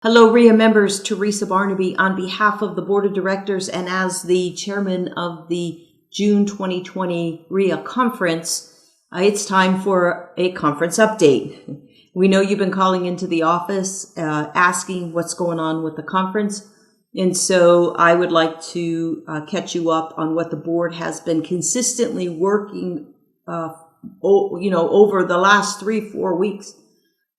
Hello, REEA members. Teresa Barnaby on behalf of the Board of Directors and as the chairman of the June 2020 REEA conference, it's time for a conference update. We know you've been calling into the office asking what's going on with the conference, and so I would like to catch you up on what the board has been consistently working over the last 3-4 weeks,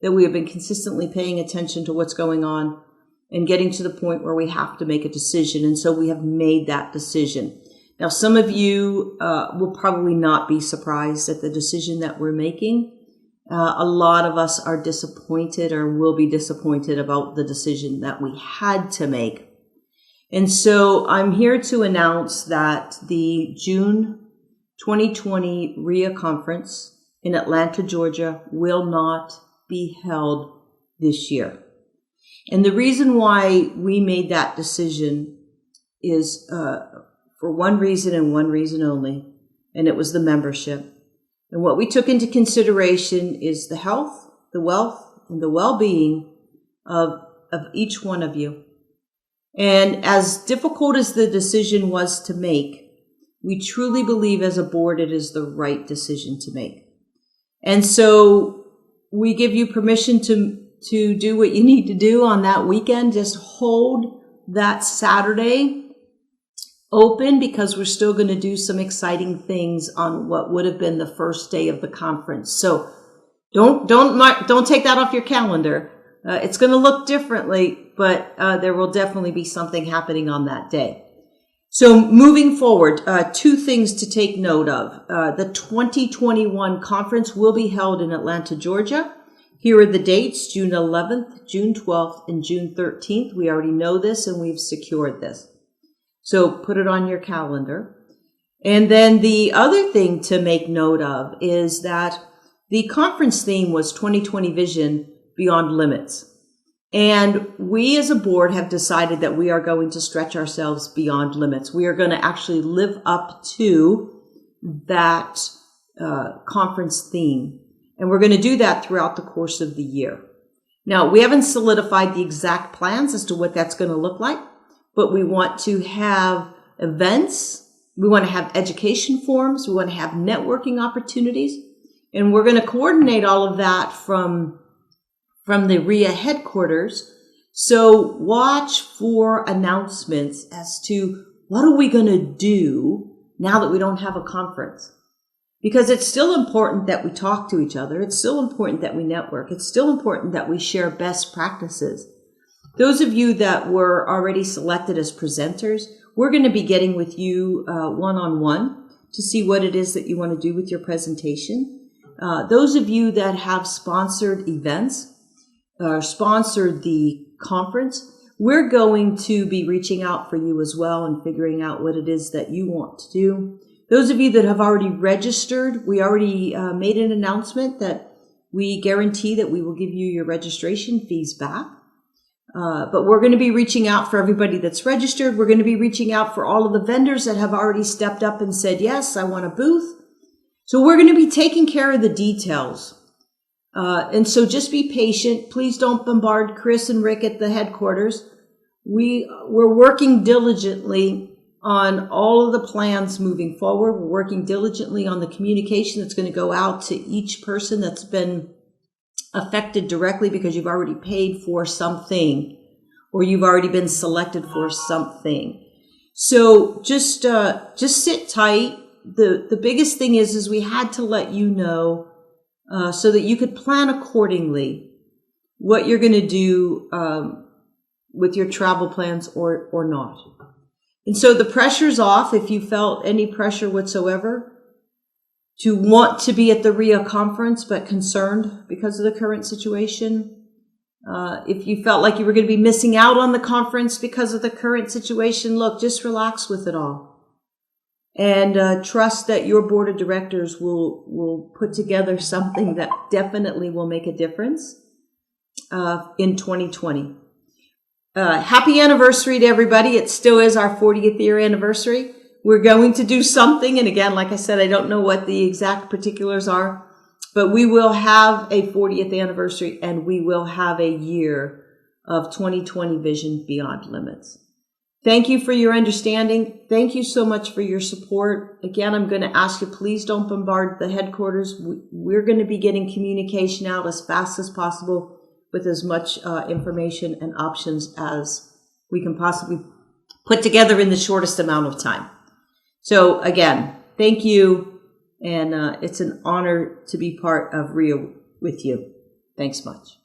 that we have been consistently paying attention to what's going on and getting to the point where we have to make a decision. And so we have made that decision. Now, some of you will probably not be surprised at the decision that we're making. A lot of us are disappointed or will be disappointed about the decision that we had to make. And so I'm here to announce that the June 2020 REEA conference in Atlanta, Georgia will not be held this year. And the reason why we made that decision is for one reason and one reason only, and it was the membership. And what we took into consideration is the health, the wealth, and the well-being of each one of you. And as difficult as the decision was to make, we truly believe as a board it is the right decision to make. And so we give you permission to do what you need to do on that weekend. Just hold that Saturday open, because we're still going to do some exciting things on what would have been the first day of the conference. So don't take that off your calendar. It's going to look differently, but there will definitely be something happening on that day. So moving forward, two things to take note of. The 2021 conference will be held in Atlanta, Georgia. Here are the dates: June 11th, June 12th, and June 13th. We already know this and we've secured this. So put it on your calendar. And then the other thing to make note of is that the conference theme was 2020 Vision Beyond Limits. And we as a board have decided that we are going to stretch ourselves beyond limits. We are going to actually live up to that conference theme. And we're going to do that throughout the course of the year. Now, we haven't solidified the exact plans as to what that's going to look like, but we want to have events. We want to have education forums. We want to have networking opportunities. And we're going to coordinate all of that from the REEA headquarters. So watch for announcements as to what are we going to do now that we don't have a conference. Because it's still important that we talk to each other. It's still important that we network. It's still important that we share best practices. Those of you that were already selected as presenters, we're going to be getting with you one-on-one to see what it is that you want to do with your presentation. Those of you that have sponsored events, sponsored the conference, we're going to be reaching out for you as well and figuring out what it is that you want to do. Those of you that have already registered, we already made an announcement that we guarantee that we will give you your registration fees back. But we're going to be reaching out for everybody that's registered. We're going to be reaching out for all of the vendors that have already stepped up and said, yes, I want a booth. So we're going to be taking care of the details. And so just be patient. Please don't bombard Chris and Rick at the headquarters. We're working diligently on all of the plans moving forward. We're working diligently on the communication that's going to go out to each person that's been affected directly because you've already paid for something or you've already been selected for something. So just sit tight. The biggest thing is we had to let you know so that you could plan accordingly what you're going to do with your travel plans or not. And so the pressure's off. If you felt any pressure whatsoever to want to be at the REEA conference but concerned because of the current situation, if you felt like you were going to be missing out on the conference because of the current situation, look, just relax with it all. And trust that your board of directors will put together something that definitely will make a difference in 2020. Happy anniversary to everybody. It still is our 40th year anniversary. We're going to do something. And again, like I said, I don't know what the exact particulars are, but we will have a 40th anniversary and we will have a year of 2020 Vision Beyond Limits. Thank you for your understanding. Thank you so much for your support. Again, I'm going to ask you, please don't bombard the headquarters. We're going to be getting communication out as fast as possible with as much information and options as we can possibly put together in the shortest amount of time. So again, thank you. And it's an honor to be part of REEA with you. Thanks much.